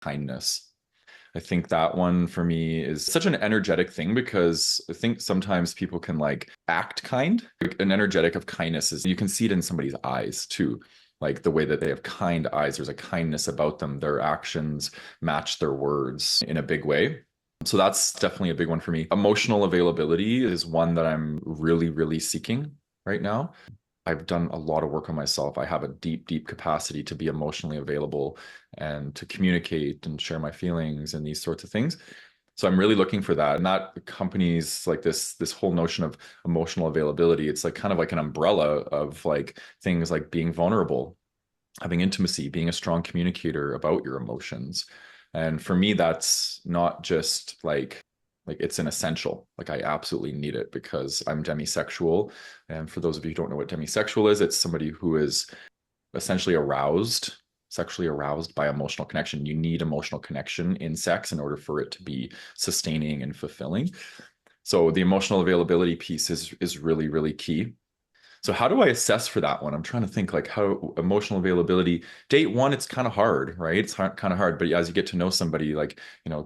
kindness. I think that one for me is such an energetic thing because I think sometimes people can like act kind. An energetic of kindness is you can see it in somebody's eyes too. Like the way that they have kind eyes, there's a kindness about them. Their actions match their words in a big way. So that's definitely a big one for me. Emotional availability is one that I'm really, really seeking right now. I've done a lot of work on myself. I have a deep, deep capacity to be emotionally available and to communicate and share my feelings and these sorts of things. So I'm really looking for that. And that accompanies like this whole notion of emotional availability. It's like kind of like an umbrella of like things like being vulnerable, having intimacy, being a strong communicator about your emotions. And for me, that's not just like it's an essential. Like I absolutely need it because I'm demisexual. And for those of you who don't know what demisexual is, it's somebody who is essentially aroused, sexually aroused by emotional connection. You need emotional connection in sex in order for it to be sustaining and fulfilling. So the emotional availability piece is really, really key. So how do I assess for that one? I'm trying to think like how emotional availability, date one, it's kind of hard, right? It's kind of hard, but as you get to know somebody, like,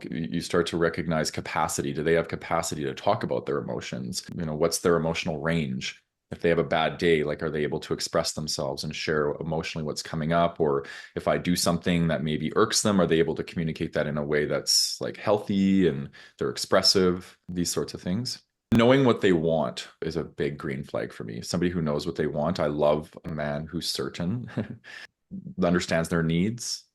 you start to recognize capacity. Do they have capacity to talk about their emotions? What's their emotional range? If they have a bad day, like, are they able to express themselves and share emotionally what's coming up? Or if I do something that maybe irks them, are they able to communicate that in a way that's like healthy and they're expressive? These sorts of things. Knowing what they want is a big green flag for me. Somebody who knows what they want. I love a man who's certain, understands their needs,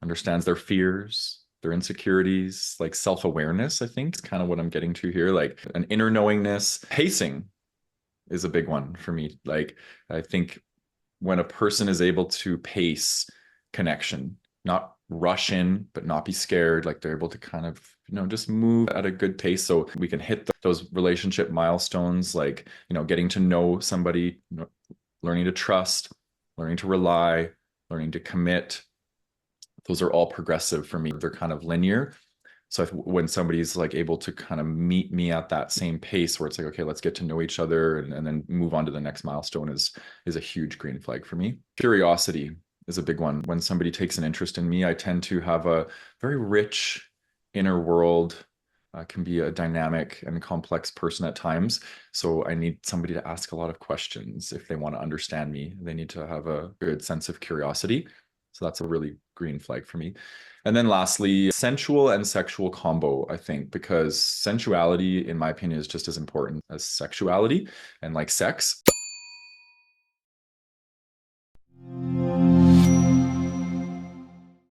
understands their fears, their insecurities, like self-awareness, I think is kind of what I'm getting to here. Like an inner knowingness. Pacing is a big one for me. Like I think when a person is able to pace connection, not rush in, but not be scared, like they're able to kind of, just move at a good pace so we can hit those relationship milestones, like, getting to know somebody, learning to trust, learning to rely, learning to commit. Those are all progressive for me. They're kind of linear. So when somebody's like able to kind of meet me at that same pace where it's like, okay, let's get to know each other and then move on to the next milestone is a huge green flag for me. Curiosity is a big one. When somebody takes an interest in me, I tend to have a very rich inner world. Can be a dynamic and complex person at times. So I need somebody to ask a lot of questions if they want to understand me. They need to have a good sense of curiosity. So that's a really green flag for me. And then lastly, sensual and sexual combo, I think, because sensuality, in my opinion, is just as important as sexuality and like sex.